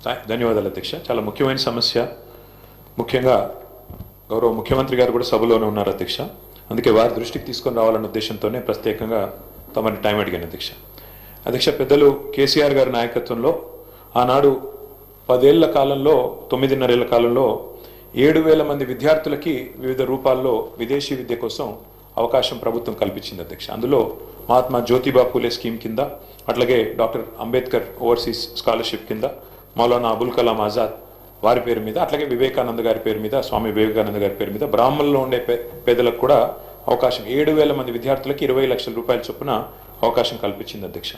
ధన్యవాదాలు అధ్యక్ష. చాలా ముఖ్యమైన సమస్య. ముఖ్యంగా గౌరవ ముఖ్యమంత్రి గారు కూడా సభలోనే ఉన్నారు అధ్యక్ష. అందుకే వారి దృష్టికి తీసుకొని రావాలన్న ఉద్దేశంతోనే ప్రత్యేకంగా తమని టైం అడిగాను అధ్యక్ష. పెద్దలు కేసీఆర్ గారి నాయకత్వంలో ఆనాడు 10 ఏళ్ల కాలంలో 9.5 ఏళ్ల కాలంలో 7,000 మంది విద్యార్థులకి వివిధ రూపాల్లో విదేశీ విద్య కోసం అవకాశం ప్రభుత్వం కల్పించింది అధ్యక్ష. అందులో మహాత్మా జ్యోతిబా పూలే స్కీమ్ కింద, అట్లాగే డాక్టర్ అంబేద్కర్ ఓవర్సీస్ స్కాలర్షిప్ కింద, మౌలానా అబుల్ కలాం ఆజాద్ వారి పేరు మీద, అట్లాగే వివేకానంద గారి పేరు మీద, స్వామి వివేకానంద గారి పేరు మీద బ్రాహ్మణుల్లో ఉండే పేదలకు కూడా అవకాశం 7,000 మంది విద్యార్థులకి 20 లక్షల రూపాయల చొప్పున అవకాశం కల్పించింది అధ్యక్ష.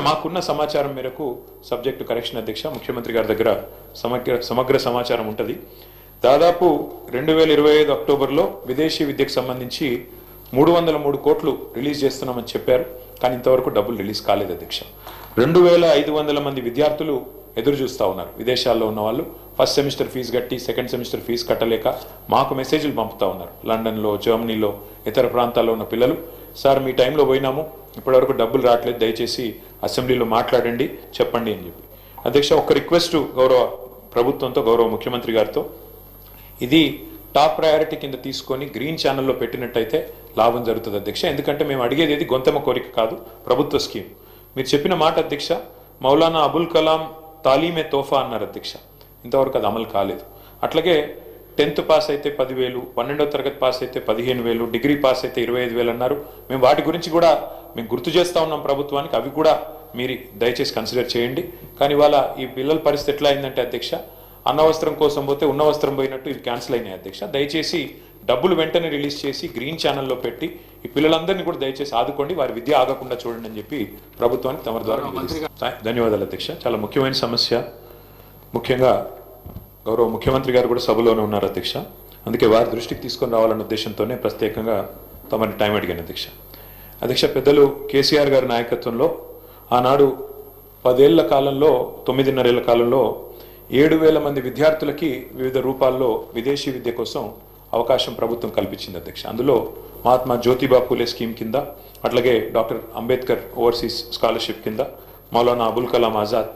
మాకున్న సమాచారం మేరకు, సబ్జెక్టు కరెక్షన్ అధ్యక్ష, ముఖ్యమంత్రి గారి దగ్గర సమగ్ర సమాచారం ఉంటుంది. దాదాపు 2025 అక్టోబర్లో విదేశీ విద్యకు సంబంధించి 303 కోట్లు రిలీజ్ చేస్తున్నామని చెప్పారు. కానీ ఇంతవరకు డబ్బులు రిలీజ్ కాలేదు అధ్యక్ష. 2,500 మంది విద్యార్థులు ఎదురు చూస్తూ ఉన్నారు. విదేశాల్లో ఉన్న వాళ్ళు ఫస్ట్ సెమిస్టర్ ఫీజు కట్టి సెకండ్ సెమిస్టర్ ఫీజు కట్టలేక మాకు మెసేజ్లు పంపుతూ ఉన్నారు. లండన్లో, జర్మనీలో, ఇతర ప్రాంతాల్లో ఉన్న పిల్లలు, సార్ మీ టైంలో పోయినాము, ఇప్పటివరకు డబ్బులు రావట్లేదు, దయచేసి అసెంబ్లీలో మాట్లాడండి, చెప్పండి అని చెప్పి. అధ్యక్ష, ఒక రిక్వెస్ట్ గౌరవ ప్రభుత్వంతో, గౌరవ ముఖ్యమంత్రి గారితో, ఇది టాప్ ప్రయారిటీ కింద తీసుకొని గ్రీన్ ఛానల్లో పెట్టినట్టయితే లాభం జరుగుతుంది అధ్యక్ష. ఎందుకంటే మేము అడిగేది ఇది గొంతెమ్మ కోరిక కాదు, ప్రభుత్వ స్కీమ్. మీరు చెప్పిన మాట అధ్యక్ష, మౌలానా అబుల్ కలాం తాలీమే తోఫా అన్నారు అధ్యక్ష. ఇంతవరకు అది అమలు కాలేదు. అట్లాగే 10th పాస్ అయితే 10,000, 12వ తరగతి పాస్ అయితే 15,000, డిగ్రీ పాస్ అయితే 25,000 అన్నారు. మేము వాటి గురించి కూడా మేము గుర్తు చేస్తూ ఉన్నాం ప్రభుత్వానికి, అవి కూడా మీరు దయచేసి కన్సిడర్ చేయండి. కానీ ఇవాళ ఈ పిల్లల పరిస్థితి ఎట్లా అయిందంటే అధ్యక్ష, అన్నవస్త్రం కోసం పోతే ఉన్న వస్త్రం పోయినట్టు ఇవి క్యాన్సిల్ అయినాయి అధ్యక్ష. దయచేసి డబ్బులు వెంటనే రిలీజ్ చేసి గ్రీన్ ఛానల్లో పెట్టి ఈ పిల్లలందరినీ కూడా దయచేసి ఆదుకోండి, వారి విద్య ఆగకుండా చూడండి అని చెప్పి ప్రభుత్వానికి తమ ద్వారా ధన్యవాదాలు అధ్యక్ష. చాలా ముఖ్యమైన సమస్య. ముఖ్యంగా గౌరవ ముఖ్యమంత్రి గారు కూడా సభలోనే ఉన్నారు అధ్యక్ష. అందుకే వారి దృష్టికి తీసుకొని రావాలన్న ఉద్దేశంతోనే ప్రత్యేకంగా తమని టైం అడిగాను అధ్యక్ష. పెద్దలు కేసీఆర్ గారి నాయకత్వంలో ఆనాడు 10 ఏళ్ల కాలంలో 9.5 ఏళ్ల కాలంలో 7,000 మంది విద్యార్థులకి వివిధ రూపాల్లో విదేశీ విద్య కోసం అవకాశం ప్రభుత్వం కల్పించింది అధ్యక్ష. అందులో మహాత్మా జ్యోతిబా పూలే స్కీమ్ కింద, అట్లాగే డాక్టర్ అంబేద్కర్ ఓవర్సీస్ స్కాలర్షిప్ కింద, మౌలానా అబుల్ కలాం ఆజాద్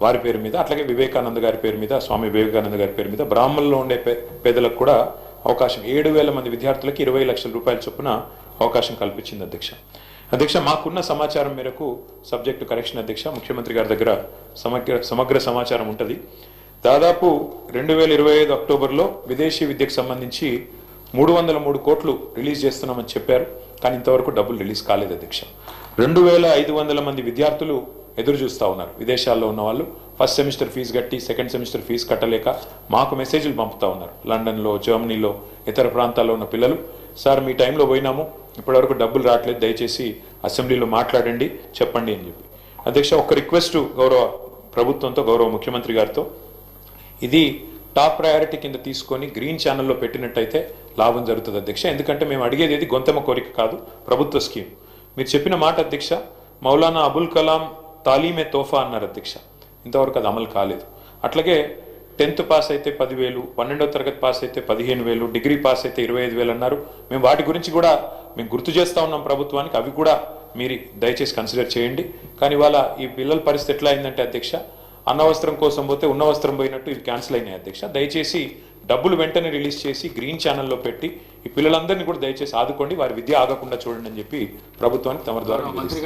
వారి పేరు మీద, అట్లాగే వివేకానంద గారి పేరు మీద, స్వామి వివేకానంద గారి పేరు మీద బ్రాహ్మణుల్లో ఉండే పేదలకు కూడా అవకాశం 7,000 మంది విద్యార్థులకి 20 లక్షల రూపాయల చొప్పున అవకాశం కల్పించింది అధ్యక్ష. మాకున్న సమాచారం మేరకు, సబ్జెక్టు కరెక్షన్ అధ్యక్ష, ముఖ్యమంత్రి గారి దగ్గర సమగ్ర సమాచారం ఉంటుంది. దాదాపు 2025 అక్టోబర్లో విదేశీ విద్యకు సంబంధించి 303 కోట్లు రిలీజ్ చేస్తున్నామని చెప్పారు. కానీ ఇంతవరకు డబ్బులు రిలీజ్ కాలేదు అధ్యక్ష. 2,500 మంది విద్యార్థులు ఎదురు చూస్తూ ఉన్నారు. విదేశాల్లో ఉన్న వాళ్ళు ఫస్ట్ సెమిస్టర్ ఫీజు కట్టి సెకండ్ సెమిస్టర్ ఫీజు కట్టలేక మాకు మెసేజ్లు పంపుతూ ఉన్నారు. లండన్లో, జర్మనీలో, ఇతర ప్రాంతాల్లో ఉన్న పిల్లలు, సార్ మీ టైంలో పోయినాము, ఇప్పటివరకు డబ్బులు రావట్లేదు, దయచేసి అసెంబ్లీలో మాట్లాడండి, చెప్పండి అని చెప్పి. అధ్యక్ష, ఒక రిక్వెస్ట్ గౌరవ ప్రభుత్వంతో, గౌరవ ముఖ్యమంత్రి గారితో, ఇది టాప్ ప్రయారిటీ కింద తీసుకొని గ్రీన్ ఛానల్లో పెట్టినట్టయితే లాభం జరుగుతుంది అధ్యక్ష. ఎందుకంటే మేము అడిగేది ఇది గొంతెమ్మ కోరిక కాదు, ప్రభుత్వ స్కీమ్. మీరు చెప్పిన మాట అధ్యక్ష, మౌలానా అబుల్ కలాం తాలీమే తోఫా అన్నారు అధ్యక్ష. ఇంతవరకు అది అమలు కాలేదు. అట్లాగే 10th పాస్ అయితే 10,000, 12వ తరగతి పాస్ అయితే 15,000, డిగ్రీ పాస్ అయితే 25,000 అన్నారు. మేము వాటి గురించి కూడా మేము గుర్తు చేస్తూ ఉన్నాం ప్రభుత్వానికి, అవి కూడా మీరు దయచేసి కన్సిడర్ చేయండి. కానీ ఇవాళ ఈ పిల్లల పరిస్థితి ఎట్లా అయిందంటే అధ్యక్ష, అన్నవస్త్రం కోసం పోతే ఉన్న వస్త్రం పోయినట్టు ఇవి క్యాన్సిల్ అయినాయి అధ్యక్ష. దయచేసి డబ్బులు వెంటనే రిలీజ్ చేసి గ్రీన్ ఛానల్లో పెట్టి ఈ పిల్లలందరినీ కూడా దయచేసి ఆదుకోండి, వారి విద్య ఆగకుండా చూడండి అని చెప్పి ప్రభుత్వానికి తమ ద్వారా